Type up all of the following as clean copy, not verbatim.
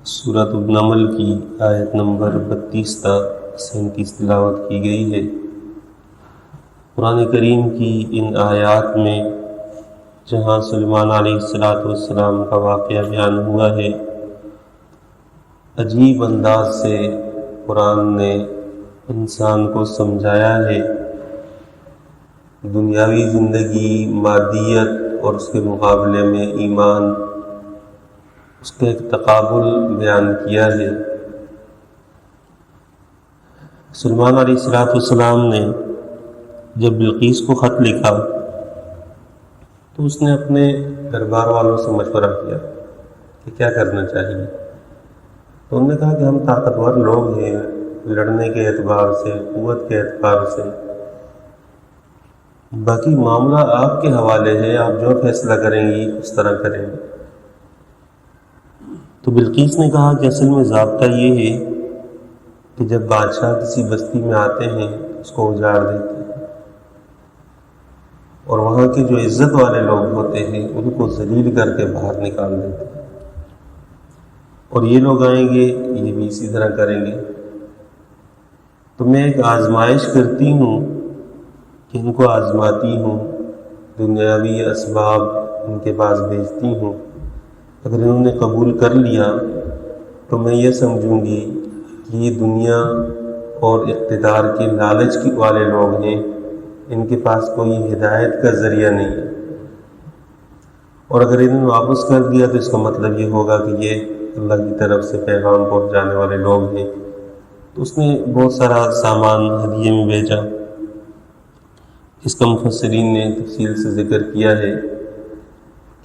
سورۃ النمل کی آیت نمبر 32 تا 37 تلاوت کی گئی ہے۔ قرآن کریم کی ان آیات میں جہاں سلیمان علیہ السلام کا واقعہ بیان ہوا ہے، عجیب انداز سے قرآن نے انسان کو سمجھایا ہے۔ دنیاوی زندگی، مادیت اور اس کے مقابلے میں ایمان، اس کا ایک تقابل بیان کیا ہے۔ سلیمان علیہ السلام نے جب بلقیس کو خط لکھا تو اس نے اپنے دربار والوں سے مشورہ کیا کہ کیا کرنا چاہیے۔ تو انہوں نے کہا کہ ہم طاقتور لوگ ہیں، لڑنے کے اعتبار سے، قوت کے اعتبار سے، باقی معاملہ آپ کے حوالے ہے، آپ جو فیصلہ کریں گی اس طرح کریں گے۔ تو بلقیس نے کہا کہ اصل میں ضابطہ یہ ہے کہ جب بادشاہ کسی بستی میں آتے ہیں اس کو اجاڑ دیتے ہیں، اور وہاں کے جو عزت والے لوگ ہوتے ہیں ان کو ذلیل کر کے باہر نکال دیتے ہیں، اور یہ لوگ آئیں گے یہ بھی اسی طرح کریں گے۔ تو میں ایک آزمائش کرتی ہوں کہ ان کو آزماتی ہوں، دنیاوی اسباب ان کے پاس بھیجتی ہوں، اگر انہوں نے قبول کر لیا تو میں یہ سمجھوں گی کہ یہ دنیا اور اقتدار کے لالچ والے لوگ ہیں، ان کے پاس کوئی ہدایت کا ذریعہ نہیں ہے، اور اگر انہوں نے واپس کر دیا تو اس کا مطلب یہ ہوگا کہ یہ اللہ کی طرف سے پیغام پہنچانے والے لوگ ہیں۔ تو اس نے بہت سارا سامان ہدیے میں بھیجا۔ اس کا مفسرین نے تفصیل سے ذکر کیا ہے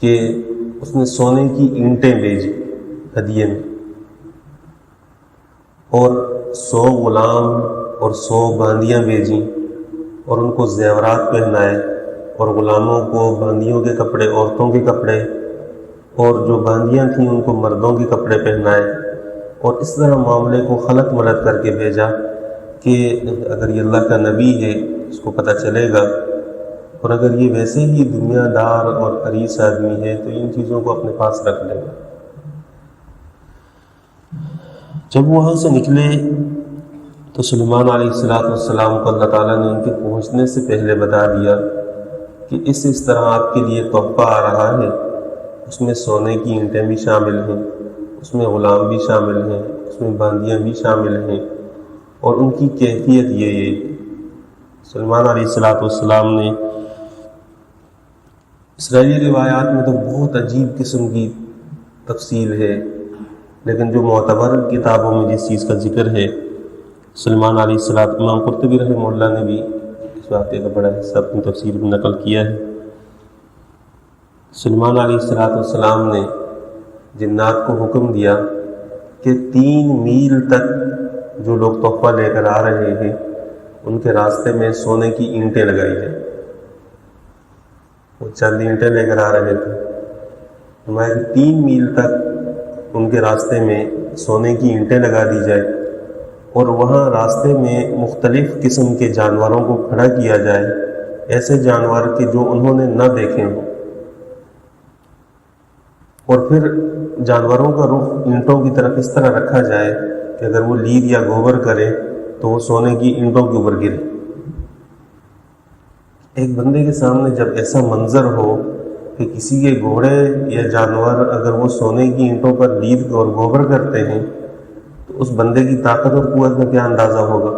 کہ اس نے سونے کی اینٹیں بھیجی ہدیے میں، اور 100 غلام اور 100 باندیاں بھیجیں، اور ان کو زیورات پہنائے، اور غلاموں کو باندیوں کے کپڑے، عورتوں کے کپڑے، اور جو باندیاں تھیں ان کو مردوں کے کپڑے پہنائے، اور اس طرح معاملے کو خلط ملط کر کے بھیجا کہ اگر یہ اللہ کا نبی ہے اس کو پتہ چلے گا، اور اگر یہ ویسے ہی دنیا دار اور حریص آدمی ہے تو ان چیزوں کو اپنے پاس رکھ لے گا۔ جب وہاں سے نکلے تو سلیمان علیہ السلام کو اللہ تعالیٰ نے ان کے پہنچنے سے پہلے بتا دیا کہ اس طرح آپ کے لیے تحفہ آ رہا ہے، اس میں سونے کی اینٹیں بھی شامل ہیں، اس میں غلام بھی شامل ہیں، اس میں باندیاں بھی شامل ہیں، اور ان کی کیفیت یہ سلیمان علیہ السلام نے، اسرائیلی روایات میں تو بہت عجیب قسم کی تفصیل ہے، لیکن جو معتبر کتابوں میں جس چیز کا ذکر ہے، سلیمان علیہ السلام، امام قرطبی رحمہ اللہ نے بھی اس واقعے کا بڑا حصہ اپنی تفسیر میں نقل کیا ہے۔ سلیمان علیہ السلام نے جنات کو حکم دیا کہ 3 میل تک جو لوگ تحفہ لے کر آ رہے ہیں ان کے راستے میں سونے کی اینٹیں لگائی جائیں۔ وہ چند اینٹیں لے کر آ رہے تھے، ہمارے 3 میل تک ان کے راستے میں سونے کی اینٹیں لگا دی جائے، اور وہاں راستے میں مختلف قسم کے جانوروں کو کھڑا کیا جائے، ایسے جانور کہ جو انہوں نے نہ دیکھے ہوں، اور پھر جانوروں کا رخ اینٹوں کی طرف اس طرح رکھا جائے کہ اگر وہ لید یا گوبر کرے تو وہ سونے کی اینٹوں کے اوپر گرے۔ ایک بندے کے سامنے جب ایسا منظر ہو کہ کسی کے گھوڑے یا جانور اگر وہ سونے کی اینٹوں پر لید اور گوبر کرتے ہیں تو اس بندے کی طاقت اور قوت کا کیا اندازہ ہوگا،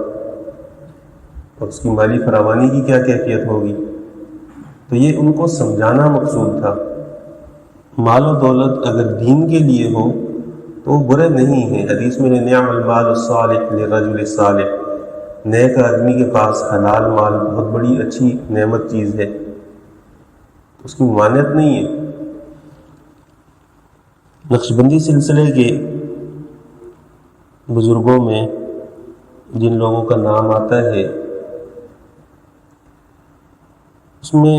اور اس کی مالی فراوانی کی کیا کیفیت ہوگی۔ تو یہ ان کو سمجھانا مقصود تھا۔ مال و دولت اگر دین کے لیے ہو تو وہ برے نہیں ہیں۔ حدیث میں نعم المال الصالح للرجل الصالح، نیک آدمی کے پاس حلال مال بہت بڑی اچھی نعمت چیز ہے، اس کی ممانعت نہیں ہے۔ نقشبندی سلسلے کے بزرگوں میں جن لوگوں کا نام آتا ہے اس میں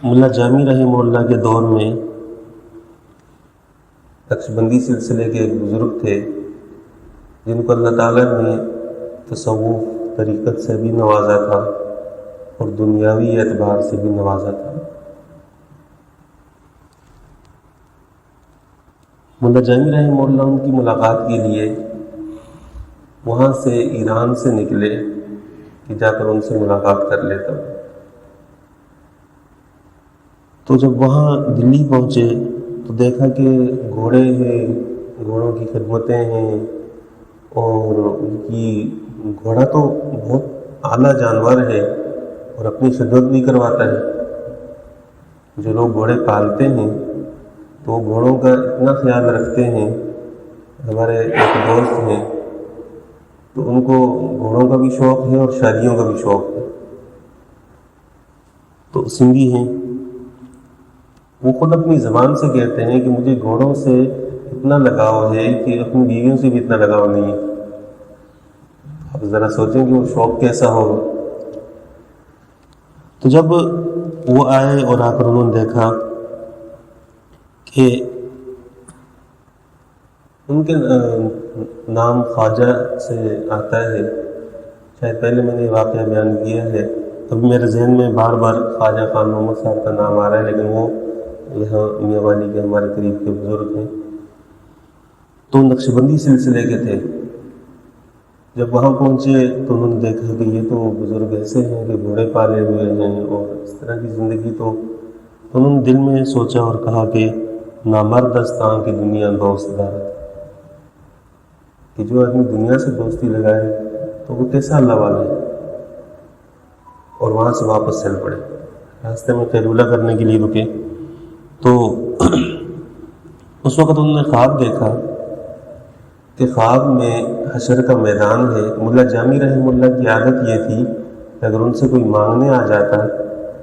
ملا جامی رحمہ اللہ کے دور میں نقشبندی سلسلے کے ایک بزرگ تھے جن کو اللہ تعالیٰ نے تصوف طریقت سے بھی نوازا تھا اور دنیاوی اعتبار سے بھی نوازا تھا۔ ملا جامی رحمہ اللہ ان کی ملاقات کے لیے وہاں سے ایران سے نکلے کہ جا کر ان سے ملاقات کر لیتا. تو جب وہاں دلی پہنچے تو دیکھا کہ گھوڑے ہیں، گھوڑوں کی خدمتیں ہیں، اور ان کی گھوڑا تو بہت اعلیٰ جانور ہے اور اپنی خدمت بھی کرواتا ہے. جو لوگ گھوڑے پالتے ہیں تو وہ گھوڑوں کا اتنا خیال رکھتے ہیں. ہمارے ایک دوست ہیں تو ان کو گھوڑوں کا بھی شوق ہے اور شادیوں کا بھی شوق ہے. تو سندھی ہیں، وہ خود اپنی زبان سے کہتے ہیں کہ مجھے گھوڑوں سے اتنا لگاؤ ہے کہ اپنی بیویوں سے بھی اتنا لگاؤ نہیں ہے. آپ ذرا سوچیں کہ وہ شوق کیسا ہوگا. تو جب وہ آئے اور آ کر انہوں نے دیکھا کہ ان کے نام خواجہ سے آتا ہے، شاید پہلے میں نے یہ واقعہ بیان کیا ہے، اب میرے ذہن میں بار بار خواجہ خان محمد صاحب کا نام آ رہا ہے، لیکن وہ یہاں میاں والی کے ہمارے قریب کے بزرگ ہیں، تو نقشبندی سلسلے کے تھے. جب وہاں پہنچے تو انہوں نے دیکھا کہ یہ تو بزرگ ایسے ہیں کہ گھوڑے پالے ہوئے ہیں اور اس طرح کی زندگی. تو انہوں نے دل میں سوچا اور کہا کہ نامردستاں کی دنیا دوست دارت، کہ جو آدمی دنیا سے دوستی لگائے تو وہ کیسا اللہ والا ہے. اور وہاں سے واپس چل پڑے. راستے میں قیلولہ کرنے کے لیے رکے تو اس وقت انہوں نے خواب دیکھا کہ خواب میں حشر کا میدان ہے. ملا جامی رحمہ اللہ کی عادت یہ تھی کہ اگر ان سے کوئی مانگنے آ جاتا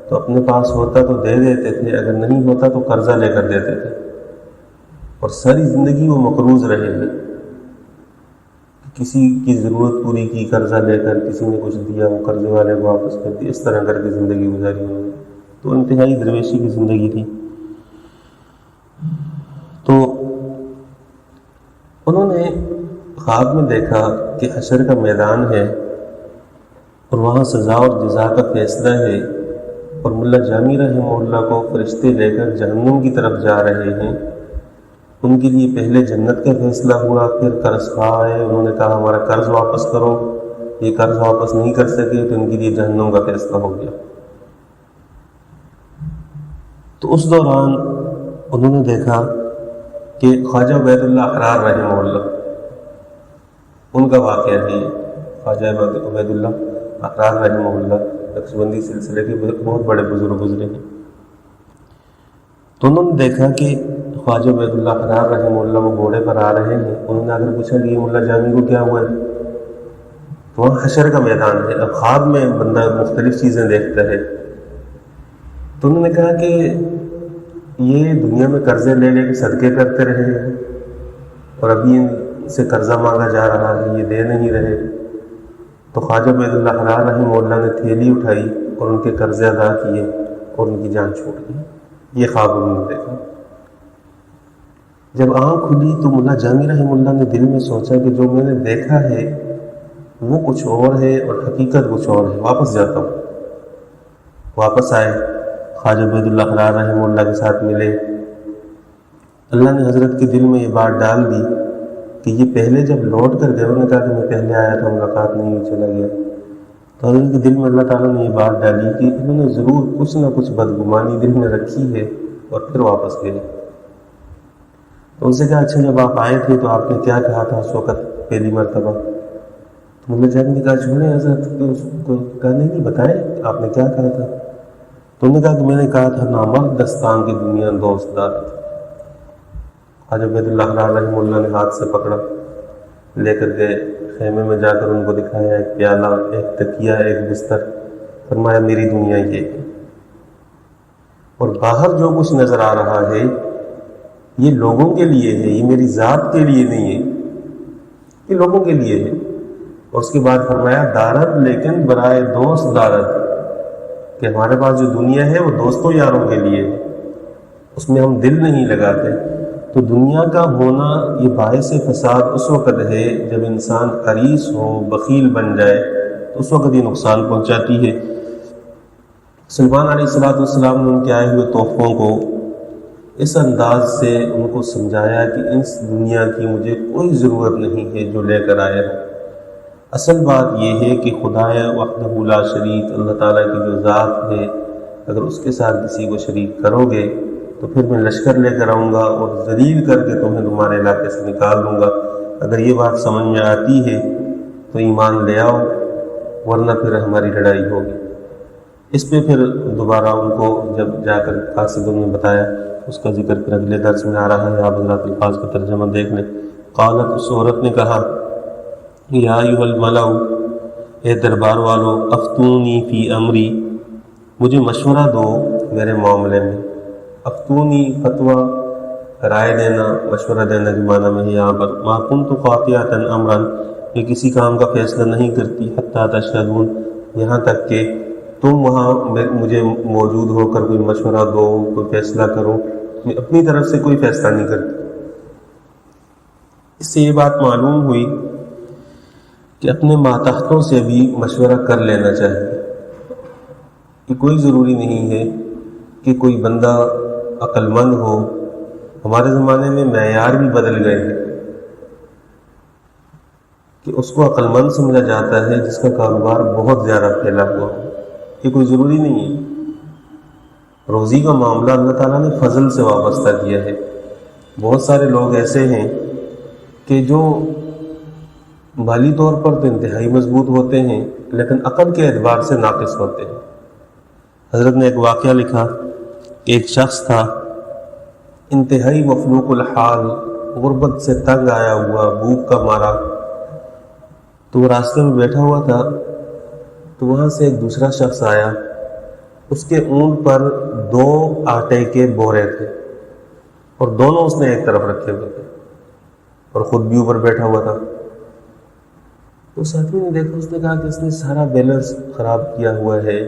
تو اپنے پاس ہوتا تو دے دیتے تھے، اگر نہیں ہوتا تو قرضہ لے کر دیتے تھے. اور ساری زندگی وہ مقروض رہے ہیں، کسی کی ضرورت پوری کی قرضہ لے کر، کسی نے کچھ دیا وہ قرضے والے کو واپس کر دیا، اس طرح کر کے زندگی گزاری انہوں نے. تو انتہائی درویشی کی زندگی تھی. تو انہوں نے خواب میں دیکھا کہ حشر کا میدان ہے اور وہاں سزا اور جزا کا فیصلہ ہے، اور ملا جامی رحمہ اللہ کو فرشتے لے کر جہنم کی طرف جا رہے ہیں. ان کے لیے پہلے جنت کا فیصلہ ہوا، پھر قرض خواہ آئے، انہوں نے کہا ہمارا قرض واپس کرو. یہ قرض واپس نہیں کر سکے تو ان کے لیے جہنم کا فیصلہ ہو گیا. تو اس دوران انہوں نے دیکھا کہ خواجہ عبید اللہ اقرار رحمہ اللہ، ان کا واقعہ ہے. خواجہ عبید اللہ اقرار رحمہ اللہ نقشبندی سلسلے کے بہت بڑے بزرگ گزرے ہیں. تو انہوں نے دیکھا کہ خواجہ عبید اللہ اقرار رحمہ اللہ وہ گھوڑے پر آ رہے ہیں. انہوں نے اگر پوچھا کہ یہ ملا جامی کو کیا ہوا ہے، تو وہاں حشر کا میدان ہے. اب خواب میں بندہ مختلف چیزیں دیکھتا ہے. تو انہوں نے کہا کہ یہ دنیا میں قرضے لے لے کے صدقے کرتے رہے ہیں اور ابھی ان سے قرضہ مانگا جا رہا ہے، یہ دے نہیں رہے. تو خواجہ عبید اللہ اقرار رحمہ اللہ نے تھیلی اٹھائی اور ان کے قرضے ادا کیے اور ان کی جان چھوٹ گئی. یہ خواب انہوں نے دیکھا. جب آنکھ کھلی تو ملا جامی رحمہ اللہ نے دل میں سوچا کہ جو میں نے دیکھا ہے وہ کچھ اور ہے اور حقیقت کچھ اور ہے، واپس جاتا ہوں. واپس آئے، خواجہ عبید اللہ اقرار رحمہ اللہ کے ساتھ ملے. اللہ نے حضرت کے دل میں یہ بات ڈال دی کہ یہ پہلے جب لوٹ کر گئے، انہوں نے کہا کہ میں پہلے آیا تھا، ملاقات نہیں ہوئی، چلا گیا. تو حضرت کے دل میں اللہ تعالیٰ نے یہ بات ڈالی کہ انہوں نے ضرور کچھ نہ کچھ بدگمانی دل میں رکھی ہے اور پھر واپس گئے. تو ان سے کہا اچھا جب آپ آئے تھے تو آپ نے کیا کہا تھا اس وقت پہلی مرتبہ؟ تو ملا جامی نے کہا چھوڑیں حضرت، اس کو کہا نہیں بتائیں آپ نے کیا کہا تھا. تو انہوں نے کہا کہ میں نے کہا تھا نامردستان کی دنیا دوست دارت. خواجہ عبید اللہ اقرار رحمہ اللہ نے ہاتھ سے پکڑا، لے کر گئے خیمے میں، جا کر ان کو دکھایا ایک پیالہ، ایک تکیہ، ایک بستر. فرمایا میری دنیا یہ ہے، اور باہر جو کچھ نظر آ رہا ہے یہ لوگوں کے لیے ہے، یہ میری ذات کے لیے نہیں ہے، یہ لوگوں کے لیے ہے. اور اس کے بعد فرمایا دارت لیکن برائے دوست دارت، کہ ہمارے پاس جو دنیا ہے وہ دوستوں یاروں کے لیے ہے، اس میں ہم دل نہیں لگاتے. تو دنیا کا ہونا یہ باعث فساد اس وقت ہے جب انسان حریص ہو، بخیل بن جائے، تو اس وقت یہ نقصان پہنچاتی ہے. سلمان علیہ الصلوۃ والسلام نے ان کے آئے ہوئے تحفوں کو اس انداز سے ان کو سمجھایا کہ اس دنیا کی مجھے کوئی ضرورت نہیں ہے جو لے کر آئے ہوں۔ اصل بات یہ ہے کہ خدائے وحدہ لا شریک اللہ تعالیٰ کی جو ذات ہے، اگر اس کے ساتھ کسی کو شریک کرو گے تو پھر میں لشکر لے کر آؤں گا اور ذلیل کر کے تمہیں تمہارے علاقے سے نکال دوں گا۔ اگر یہ بات سمجھ میں آتی ہے تو ایمان لے آؤ، ورنہ پھر ہماری لڑائی ہوگی۔ اس پہ پھر دوبارہ ان کو جب جا کر قاصدوں نے بتایا، اس کا ذکر پھر اگلے درس میں آ رہا ہے، آپ حضرات الفاظ کا ترجمہ دیکھ لیں۔ قالت، اس عورت نے کہا، یا ایھا الملأ، اے دربار والو، افتونی فی امری، مجھے مشورہ دو میرے معاملے میں۔ افتونی، فتویٰ، رائے دینا، مشورہ دینے کے معنی میں یہاں پر ما کنت قاطعۃ امرا، یہ کسی کام کا فیصلہ نہیں کرتی، حتی تشہدون، یہاں تک کہ تم وہاں مجھے موجود ہو کر کوئی مشورہ دو، کوئی فیصلہ کرو، میں اپنی طرف سے کوئی فیصلہ نہیں کرتی۔ اس سے یہ بات معلوم ہوئی کہ اپنے ماتحتوں سے بھی مشورہ کر لینا چاہیے، کہ کوئی ضروری نہیں ہے کہ کوئی بندہ عقل مند ہو۔ ہمارے زمانے میں معیار بھی بدل گئے ہیں کہ اس کو عقل مند سمجھا جاتا ہے جس کا کاروبار بہت زیادہ پھیلا ہوا ہو۔ یہ کوئی ضروری نہیں ہے۔ روزی کا معاملہ اللہ تعالیٰ نے فضل سے وابستہ کیا ہے۔ بہت سارے لوگ ایسے ہیں کہ جو مالی طور پر تو انتہائی مضبوط ہوتے ہیں لیکن عقل کے اعتبار سے ناقص ہوتے ہیں۔ حضرت نے ایک واقعہ لکھا کہ ایک شخص تھا، انتہائی مفلوق الحال، غربت سے تنگ آیا ہوا، بھوک کا مارا، تو وہ راستے میں بیٹھا ہوا تھا، تو وہاں سے ایک دوسرا شخص آیا، اس کے اونٹ پر 2 آٹے کے بورے تھے اور دونوں اس نے ایک طرف رکھے ہوئے تھے اور خود بھی اوپر بیٹھا ہوا تھا۔ تو ساتھی نے دیکھا، اس نے کہا کہ اس نے سارا بیلنس خراب کیا ہوا ہے،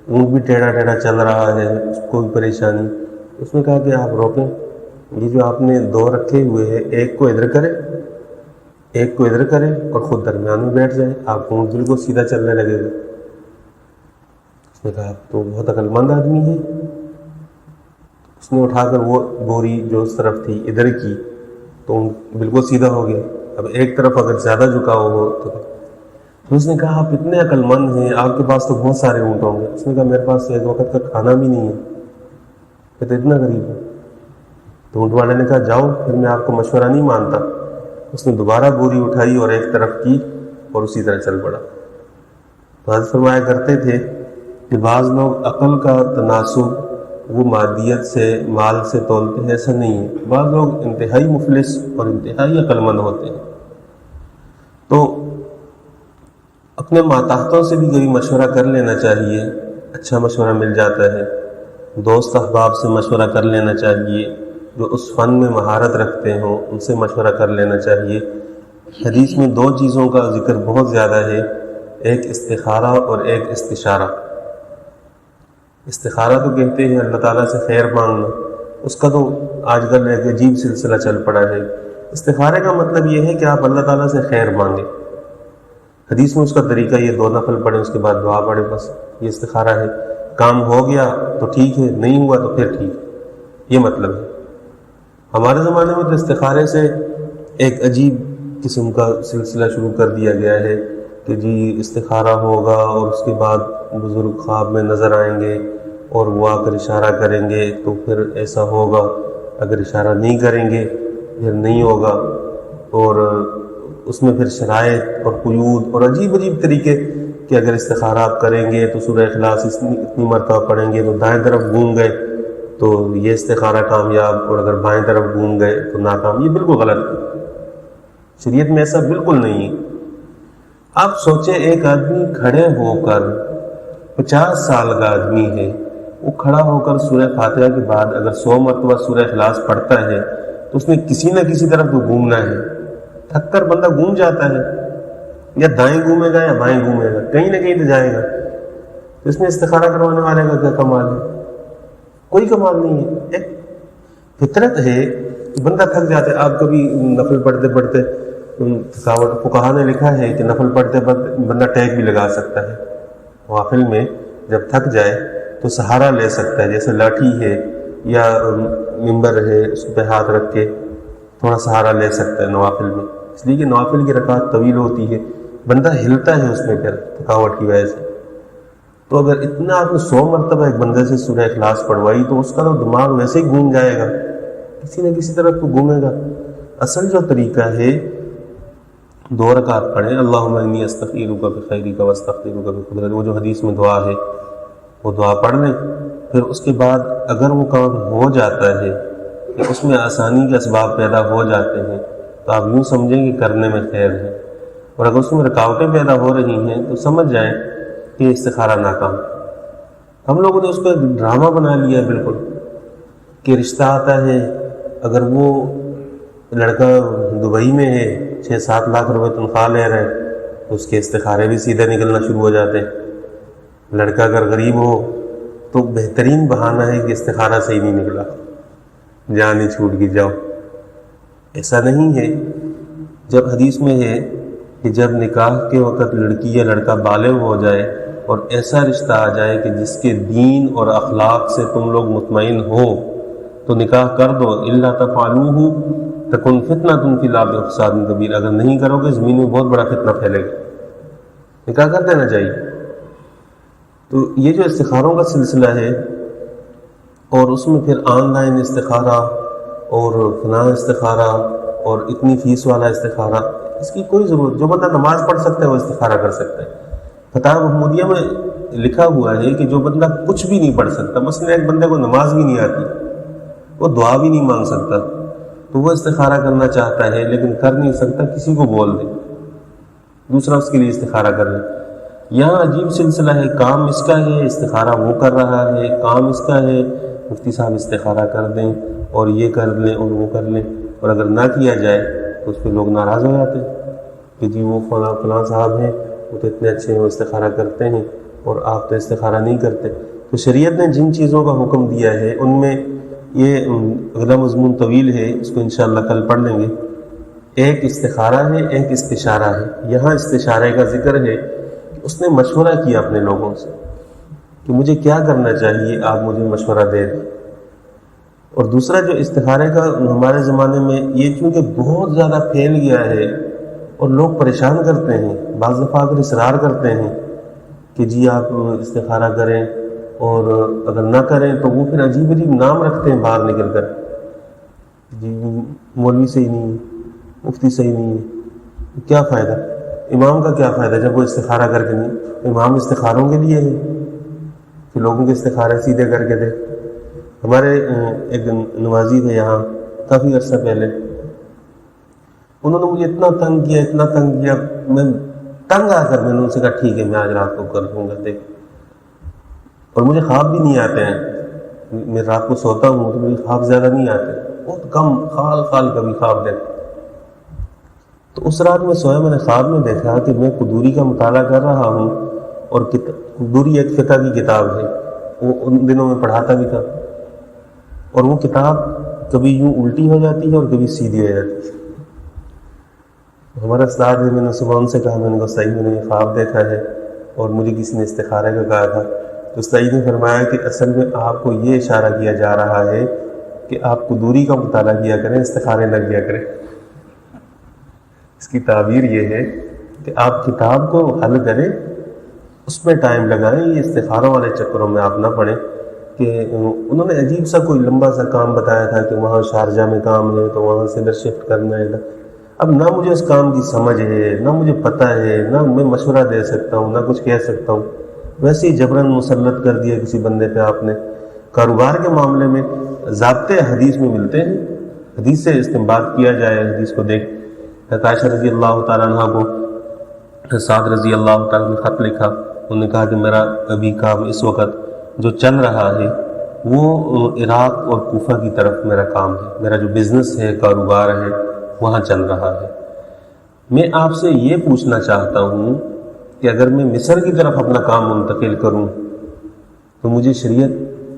اونٹ بھی ٹیڑھا ٹیڑھا چل رہا ہے، اس کو بھی پریشانی۔ اس نے کہا کہ آپ روکیں، یہ جو آپ نے 2 رکھے ہوئے ہیں، ایک کو ادھر کریں، ایک کو ادھر کریں اور خود درمیان میں بیٹھ جائیں، آپ کو اونٹ بالکل سیدھا چلنے لگے گا۔ اس نے کہا آپ تو بہت عقل مند آدمی ہے۔ اس نے اٹھا کر وہ بوری جو اس طرف تھی ادھر کی تو بالکل سیدھا ہو گیا۔ اب ایک طرف اگر زیادہ جھکاؤ ہو تو اس نے کہا آپ اتنے عقل مند ہیں، آپ کے پاس تو بہت سارے اونٹ ہوں گے۔ اس نے کہا میرے پاس ایک وقت کا کھانا بھی نہیں ہے، کہ تو اتنا غریب ہے۔ تو اونٹ والے نے کہا جاؤ، پھر میں آپ کو مشورہ نہیں مانتا۔ اس نے دوبارہ بوری اٹھائی اور ایک طرف کی اور اسی طرح چل پڑا۔ تو حضرت فرمایا کرتے تھے کہ بعض لوگ عقل کا تناسب وہ مادیت سے، مال سے تولتے ہیں، ایسا نہیں ہے۔ بعض لوگ انتہائی مفلس اور انتہائی عقل مند ہوتے ہیں۔ تو اپنے ماتحتوں سے بھی کبھی مشورہ کر لینا چاہیے، اچھا مشورہ مل جاتا ہے۔ دوست احباب سے مشورہ کر لینا چاہیے، جو اس فن میں مہارت رکھتے ہوں ان سے مشورہ کر لینا چاہیے۔ حدیث میں 2 چیزوں کا ذکر بہت زیادہ ہے، ایک استخارہ اور ایک استشارہ۔ استخارہ تو کہتے ہیں اللہ تعالیٰ سے خیر مانگنا، اس کا تو آج کل ایک عجیب سلسلہ چل پڑا ہے۔ استخارے کا مطلب یہ ہے کہ آپ اللہ تعالیٰ سے خیر مانگیں۔ حدیث میں اس کا طریقہ یہ 2 نفل پڑھیں، اس کے بعد دعا پڑھیں، بس یہ استخارہ ہے۔ کام ہو گیا تو ٹھیک ہے، نہیں ہوا تو پھر ٹھیک، یہ مطلب ہے۔ ہمارے زمانے میں تو استخارے سے ایک عجیب قسم کا سلسلہ شروع کر دیا گیا ہے کہ جی استخارہ ہوگا اور اس کے بعد بزرگ خواب میں نظر آئیں گے اور وہ آ کر اشارہ کریں گے تو پھر ایسا ہوگا، اگر اشارہ نہیں کریں گے پھر نہیں ہوگا، اور اس میں پھر شرائط اور قیود اور عجیب عجیب طریقے کہ اگر استخارہ آپ کریں گے تو سورہ اخلاص اتنی مرتبہ پڑھیں گے تو دائیں طرف گھوم گئے تو یہ استخارہ کامیاب، اور اگر بائیں طرف گھوم گئے تو ناکام۔ یہ بالکل غلط ہے، شریعت میں ایسا بالکل نہیں ہے۔ آپ سوچیں ایک آدمی کھڑے ہو کر 50 سال کا آدمی ہے، وہ کھڑا ہو کر سورہ فاتحہ کے بعد اگر 100 مرتبہ سورہ اخلاص پڑھتا ہے تو اس نے کسی نہ کسی طرف تو گھومنا ہے، تھک کر بندہ گھوم جاتا ہے، یا دائیں گھومے گا یا بائیں گھومے گا، کہیں نہ کہیں تو جائے گا۔ تو اس میں استخارہ کروانے والے کا کیا کمال ہے؟ کوئی کمال نہیں ہے۔ ایک فطرت ہے کہ بندہ تھک جاتا ہے۔ آپ کبھی نفل پڑھتے پڑھتے تھکاوٹ، فقہا نے لکھا ہے کہ نفل پڑھتے پڑھتے بندہ ٹیک بھی لگا سکتا ہے، وافل میں جب تھک جائے تو سہارا لے سکتا ہے، جیسے لاٹھی ہے یا ممبر ہے اس پہ ہاتھ رکھ کے تھوڑا سہارا لے سکتا ہے نوافل میں، اس لیے کہ نوافل کی رکعت طویل ہوتی ہے، بندہ ہلتا ہے اس میں پھر تھکاوٹ کی وجہ سے۔ تو اگر اتنا آپ نے 100 مرتبہ ایک بندے سے سورہ اخلاص پڑھوائی تو اس کا تو دماغ ویسے ہی گھوم جائے گا، کسی نہ کسی طرح تو گھومے گا۔ اصل جو طریقہ ہے 2 رکعت پڑھیں، اللہم انی استخیرک بخیرک واستغفرک بفضلک، وہ جو حدیث میں دعا ہے وہ دعا پڑھ لیں۔ پھر اس کے بعد اگر وہ کام ہو جاتا ہے کہ اس میں آسانی کے اسباب پیدا ہو جاتے ہیں تو آپ یوں سمجھیں کہ کرنے میں خیر ہے، اور اگر اس میں رکاوٹیں پیدا ہو رہی ہیں تو سمجھ جائیں کہ استخارہ ناکام۔ ہم لوگوں نے اس کو ایک ڈرامہ بنا لیا بالکل کہ رشتہ آتا ہے، اگر وہ لڑکا دبئی میں ہے 6-7 لاکھ روپے تنخواہ لے رہا ہے تو اس کے استخارے بھی سیدھے نکلنا شروع ہو جاتے ہیں۔ لڑکا اگر غریب ہو تو بہترین بہانہ ہے کہ استخارہ صحیح نہیں نکلا، جان ہی چھوٹ گئی جاؤ۔ ایسا نہیں ہے، جب حدیث میں ہے کہ جب نکاح کے وقت لڑکی یا لڑکا بالغ ہو جائے اور ایسا رشتہ آ جائے کہ جس کے دین اور اخلاق سے تم لوگ مطمئن ہو تو نکاح کر دو، الا تفعلوہ تکن فتنۃ فی الارض وفساد کبیر، اگر نہیں کرو گے زمین میں بہت بڑا فتنہ پھیلے گا، نکاح کر دینا چاہیے۔ تو یہ جو استخاروں کا سلسلہ ہے، اور اس میں پھر آن لائن استخارہ اور فلاں استخارہ اور اتنی فیس والا استخارہ، اس کی کوئی ضرورت، جو بندہ نماز پڑھ سکتا ہے وہ استخارہ کر سکتا ہے۔ فتاوی محمودیہ میں لکھا ہوا ہے کہ جو بندہ کچھ بھی نہیں پڑھ سکتا، مثلا ایک بندے کو نماز بھی نہیں آتی، وہ دعا بھی نہیں مانگ سکتا، تو وہ استخارہ کرنا چاہتا ہے لیکن کر نہیں سکتا، کسی کو بول دے دوسرا اس کے لیے استخارہ کر لے۔ یہاں عجیب سلسلہ ہے، کام اس کا ہے، استخارہ وہ کر رہا ہے، کام اس کا ہے، مفتی صاحب استخارہ کر دیں اور یہ کر لیں اور وہ کر لیں، اور اگر نہ کیا جائے تو اس پہ لوگ ناراض ہو جاتے ہیں کہ جی وہ فلاں صاحب ہیں، وہ تو اتنے اچھے ہیں، وہ استخارہ کرتے ہیں اور آپ تو استخارہ نہیں کرتے۔ تو شریعت نے جن چیزوں کا حکم دیا ہے ان میں یہ اگلا مضمون طویل ہے، اس کو انشاءاللہ کل پڑھ لیں گے۔ ایک استخارہ ہے، ایک استشارہ ہے۔ یہاں استشارے کا ذکر ہے کہ اس نے مشورہ کیا اپنے لوگوں سے کہ مجھے کیا کرنا چاہیے، آپ مجھے مشورہ دیں۔ اور دوسرا جو استخارے کا ہمارے زمانے میں یہ چونکہ بہت زیادہ پھیل گیا ہے اور لوگ پریشان کرتے ہیں، بعض دفعہ اگر اصرار کرتے ہیں کہ جی آپ استخارہ کریں، اور اگر نہ کریں تو وہ پھر عجیب عجیب نام رکھتے ہیں باہر نکل کر، جی مولوی صحیح نہیں ہے، مفتی صحیح نہیں ہے، کیا فائدہ؟ امام کا کیا فائدہ جب وہ استخارہ کر کے نہیں؟ امام استخاروں کے لیے ہے کہ لوگوں کے استخارے سیدھے کر کے دے۔ ہمارے ایک نوازی تھے یہاں کافی عرصہ پہلے، انہوں نے مجھے اتنا تنگ کیا، میں تنگ آ کر میں نے ان سے کہا ٹھیک ہے میں آج رات کو کر دوں گا، دیکھ، اور مجھے خواب بھی نہیں آتے ہیں، میں رات کو سوتا ہوں تو مجھے خواب زیادہ نہیں آتے، بہت کم، خال کبھی خواب دیکھتا۔ تو اس رات میں سویا، میں نے خواب میں دیکھا کہ میں قدوری کا مطالعہ کر رہا ہوں، اور قدوری ایک فقہ کی کتاب ہے، وہ ان دنوں میں پڑھاتا بھی تھا، اور وہ کتاب کبھی یوں الٹی ہو جاتی ہے اور کبھی سیدھی ہو جاتی ہے۔ ہمارا استاد ہے، میں نے صبح ان سے کہا، میں نے کہا صحیح میں نے یہ خواب دیکھا ہے اور مجھے کسی نے استخارے کا کہا تھا، تو استاد نے فرمایا کہ اصل میں آپ کو یہ اشارہ کیا جا رہا ہے کہ آپ قدوری کا مطالعہ کیا کریں، استخارے نہ کیا کریں۔ اس کی تعبیر یہ ہے کہ آپ کتاب کو حل کریں، اس میں ٹائم لگائیں، یہ استخاروں والے چکروں میں آپ نہ پڑیں۔ کہ انہوں نے عجیب سا کوئی لمبا سا کام بتایا تھا کہ وہاں شارجہ میں کام ہے تو وہاں سے ادھر شفٹ کرنا ہے۔ اب نہ مجھے اس کام کی سمجھ ہے، نہ مجھے پتہ ہے، نہ میں مشورہ دے سکتا ہوں، نہ کچھ کہہ سکتا ہوں، ویسے ہی جبراً مسلط کر دیا کسی بندے پہ آپ نے۔ کاروبار کے معاملے میں ضابطے حدیث میں ملتے ہیں، حدیث سے استنباط کیا جائے، حدیث کو دیکھ۔ عائشہ رضی اللہ تعالیٰ عنہ کو سعد رضی اللہ تعالیٰ نے خط لکھا، انہوں نے کہا کہ میرا ابھی کام اس وقت جو چل رہا ہے وہ عراق اور کوفہ کی طرف میرا کام ہے، میرا جو بزنس ہے، کاروبار ہے، وہاں چل رہا ہے۔ میں آپ سے یہ پوچھنا چاہتا ہوں کہ اگر میں مصر کی طرف اپنا کام منتقل کروں تو مجھے شریعت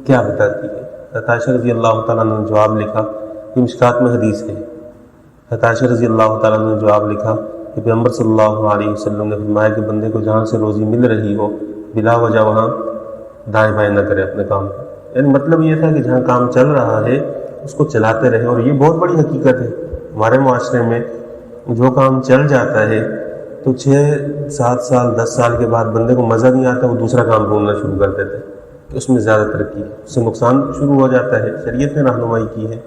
کیا بتاتی ہے؟ عائشہ رضی اللہ تعالیٰ نے جواب لکھا، یہ مشکات میں حدیث ہے۔ عائشہ رضی اللہ تعالیٰ نے جواب لکھا کہ پیغمبر صلی اللہ علیہ وسلم نے فرمایا کہ بندے کو جہاں سے روزی مل رہی ہو بلا وجہ وہاں دائیں بائیں نہ کرے اپنے کام کو۔ یعنی مطلب یہ تھا کہ جہاں کام چل رہا ہے اس کو چلاتے رہیں. اور یہ بہت بڑی حقیقت ہے ہمارے معاشرے میں. جو کام چل جاتا ہے تو 6-7 سال 10 سال کے بعد بندے کو مزہ نہیں آتا, وہ دوسرا کام ڈھونڈنا شروع کر دیتے ہیں کہ اس میں زیادہ ترقی ہے, اس سے نقصان شروع ہو جاتا ہے. شریعت نے رہنمائی کی ہے.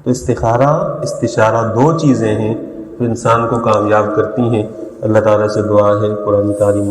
تو استخارہ استشارہ 2 چیزیں ہیں جو انسان کو کامیاب کرتی ہیں. اللہ تعالیٰ سے دعا ہے قرآن تعلیم